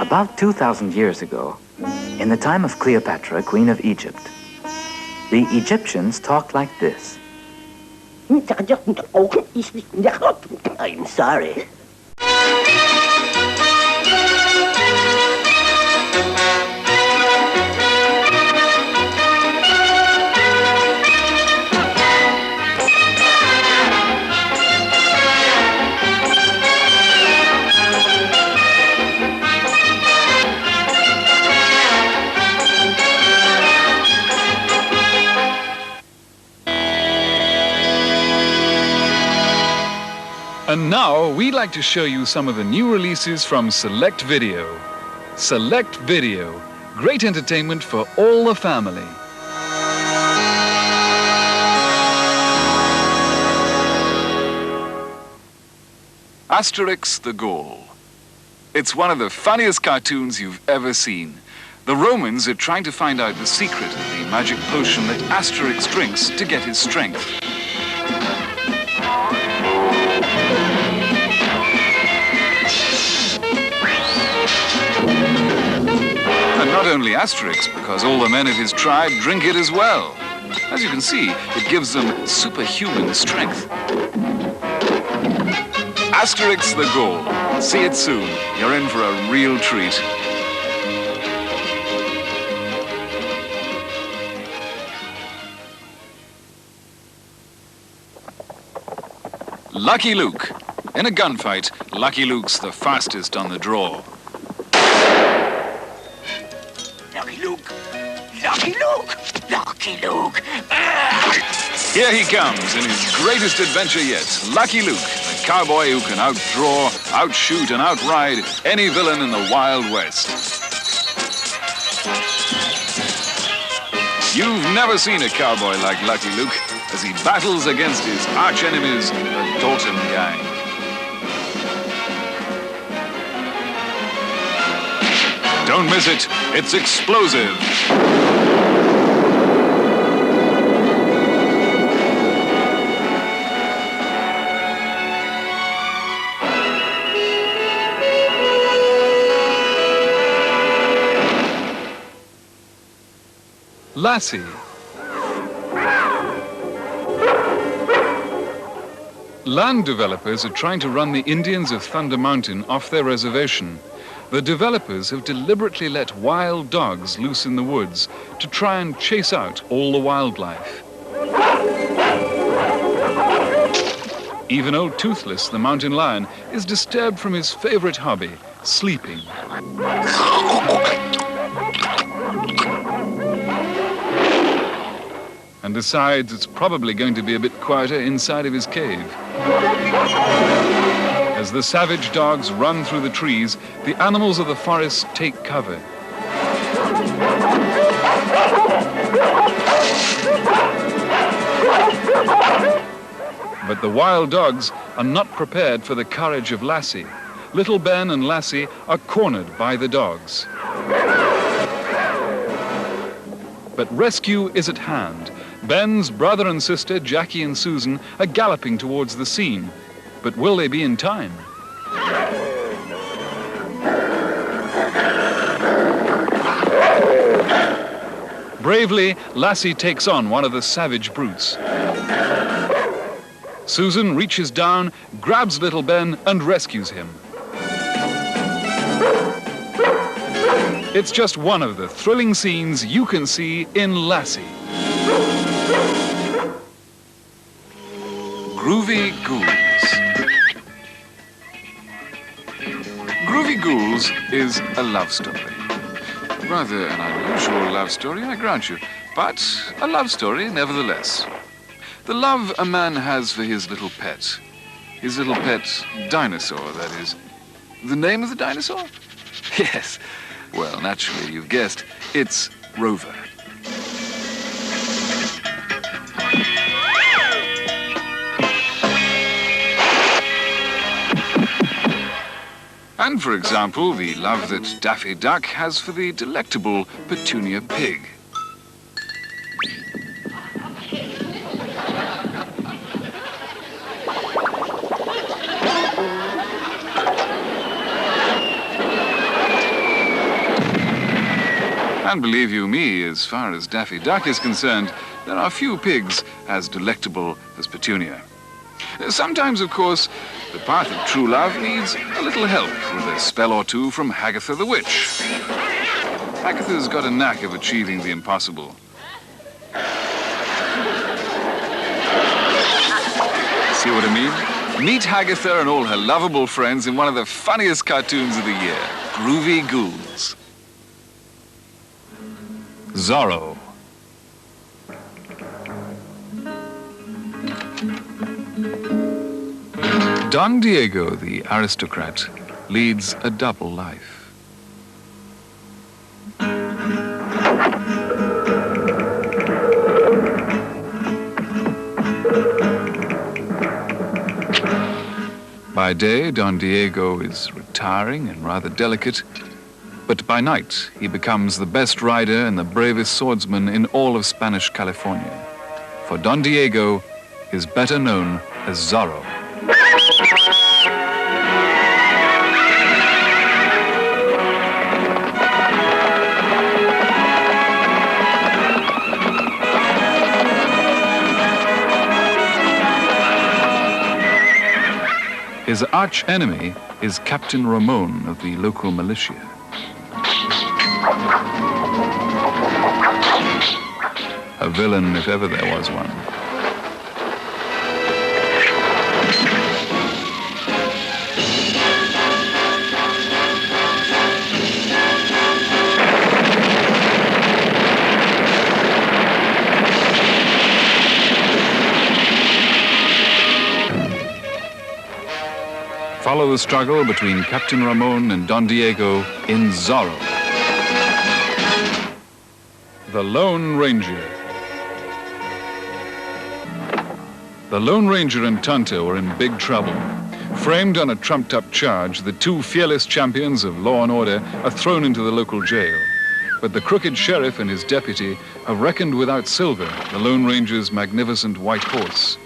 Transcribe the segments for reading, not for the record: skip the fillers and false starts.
About 2,000 years ago, in the time of Cleopatra, Queen of Egypt, the Egyptians talked like this. I'm sorry. And now, we'd like to show you some of the new releases from Select Video. Select Video. Great entertainment for all the family. Asterix the Gaul. It's one of the funniest cartoons you've ever seen. The Romans are trying to find out the secret of the magic potion that Asterix drinks to get his strength. And not only Asterix, because all the men of his tribe drink it as well. As you can see, it gives them superhuman strength. Asterix the Gaul. See it soon. You're in for a real treat. Lucky Luke. In a gunfight, Lucky Luke's the fastest on the draw. Lucky Luke! Lucky Luke! Lucky Luke! Here he comes in his greatest adventure yet. Lucky Luke, the cowboy who can outdraw, outshoot, and outride any villain in the Wild West. You've never seen a cowboy like Lucky Luke as he battles against his arch-enemies, the Dalton Gang. Don't miss it. It's explosive. Lassie. Land developers are trying to run the Indians of Thunder Mountain off their reservation. The developers have deliberately let wild dogs loose in the woods to try and chase out all the wildlife. Even old Toothless, the mountain lion, is disturbed from his favorite hobby, sleeping. And decides it's probably going to be a bit quieter inside of his cave. As the savage dogs run through the trees, the animals of the forest take cover. But the wild dogs are not prepared for the courage of Lassie. Little Ben and Lassie are cornered by the dogs. But rescue is at hand. Ben's brother and sister, Jackie and Susan, are galloping towards the scene. But will they be in time? Bravely, Lassie takes on one of the savage brutes. Susan reaches down, grabs little Ben, and rescues him. It's just one of the thrilling scenes you can see in Lassie. Groovy Ghouls. Groovy Ghouls is a love story. Rather an unusual love story, I grant you, but a love story nevertheless. The love a man has for his little pet dinosaur, that is. The name of the dinosaur? Yes, well, naturally, you've guessed, it's Rover. And, for example, the love that Daffy Duck has for the delectable Petunia Pig. And believe you me, as far as Daffy Duck is concerned, there are few pigs as delectable as Petunia. Sometimes, of course, the path of true love needs a little help with a spell or two from Hagatha the Witch. Hagatha's got a knack of achieving the impossible. See what I mean? Meet Hagatha and all her lovable friends in one of the funniest cartoons of the year, Groovy Ghouls. Zorro. Don Diego, the aristocrat, leads a double life. By day, Don Diego is retiring and rather delicate, but by night he becomes the best rider and the bravest swordsman in all of Spanish California. For Don Diego is better known as Zorro. His arch-enemy is Captain Ramon of the local militia. A villain if ever there was one. Follow the struggle between Captain Ramon and Don Diego in Zorro. The Lone Ranger. The Lone Ranger and Tonto are in big trouble. Framed on a trumped-up charge, the two fearless champions of law and order are thrown into the local jail. But the crooked sheriff and his deputy have reckoned without Silver, the Lone Ranger's magnificent white horse.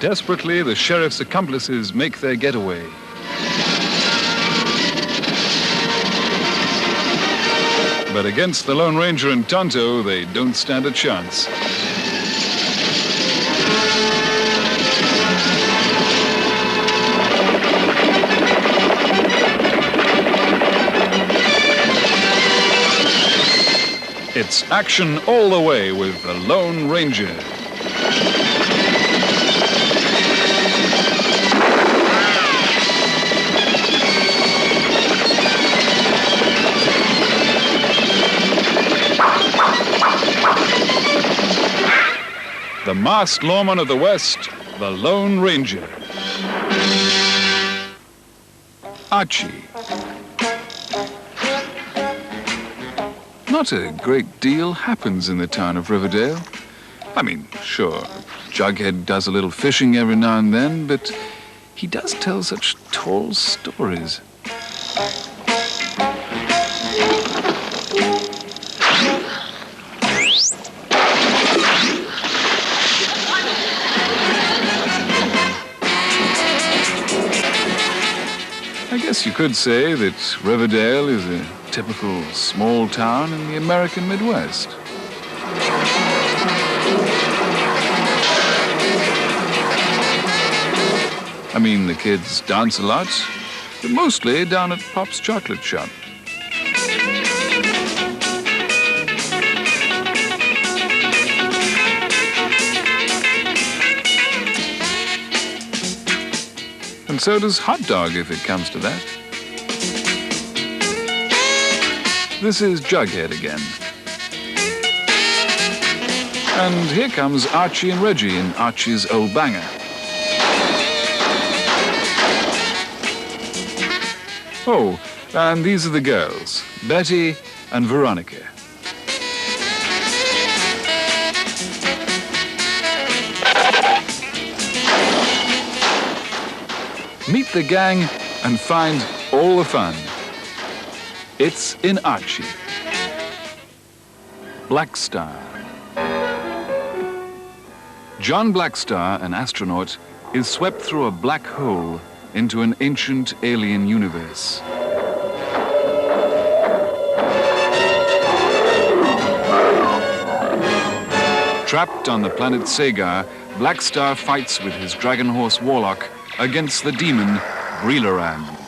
Desperately, the sheriff's accomplices make their getaway. But against the Lone Ranger and Tonto, they don't stand a chance. It's action all the way with the Lone Ranger. The masked lawman of the West, the Lone Ranger. Archie. Not a great deal happens in the town of Riverdale. I mean, sure, Jughead does a little fishing every now and then, but he does tell such tall stories. I guess you could say that Riverdale is a typical small town in the American Midwest. I mean, the kids dance a lot, but mostly down at Pop's chocolate shop. And so does Hot Dog, if it comes to that. This is Jughead again. And here comes Archie and Reggie in Archie's Old Banger. Oh, and these are the girls, Betty and Veronica. Meet the gang and find all the fun. It's in Archie. Blackstar. John Blackstar, an astronaut, is swept through a black hole into an ancient alien universe. Trapped on the planet Sagar, Blackstar fights with his dragon horse warlock against the demon Breelerand.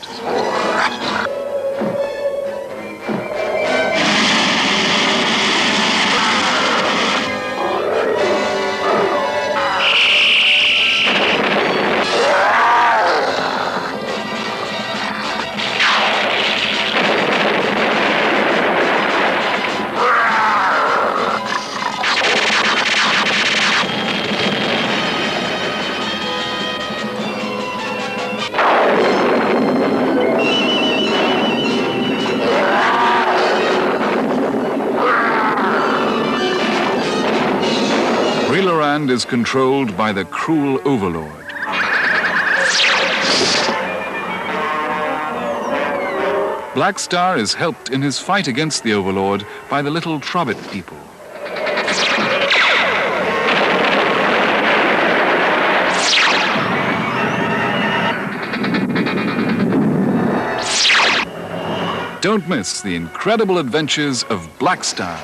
Breelerand is controlled by the cruel overlord. Blackstar is helped in his fight against the overlord by the little Trobbit people. Don't miss the incredible adventures of Blackstar.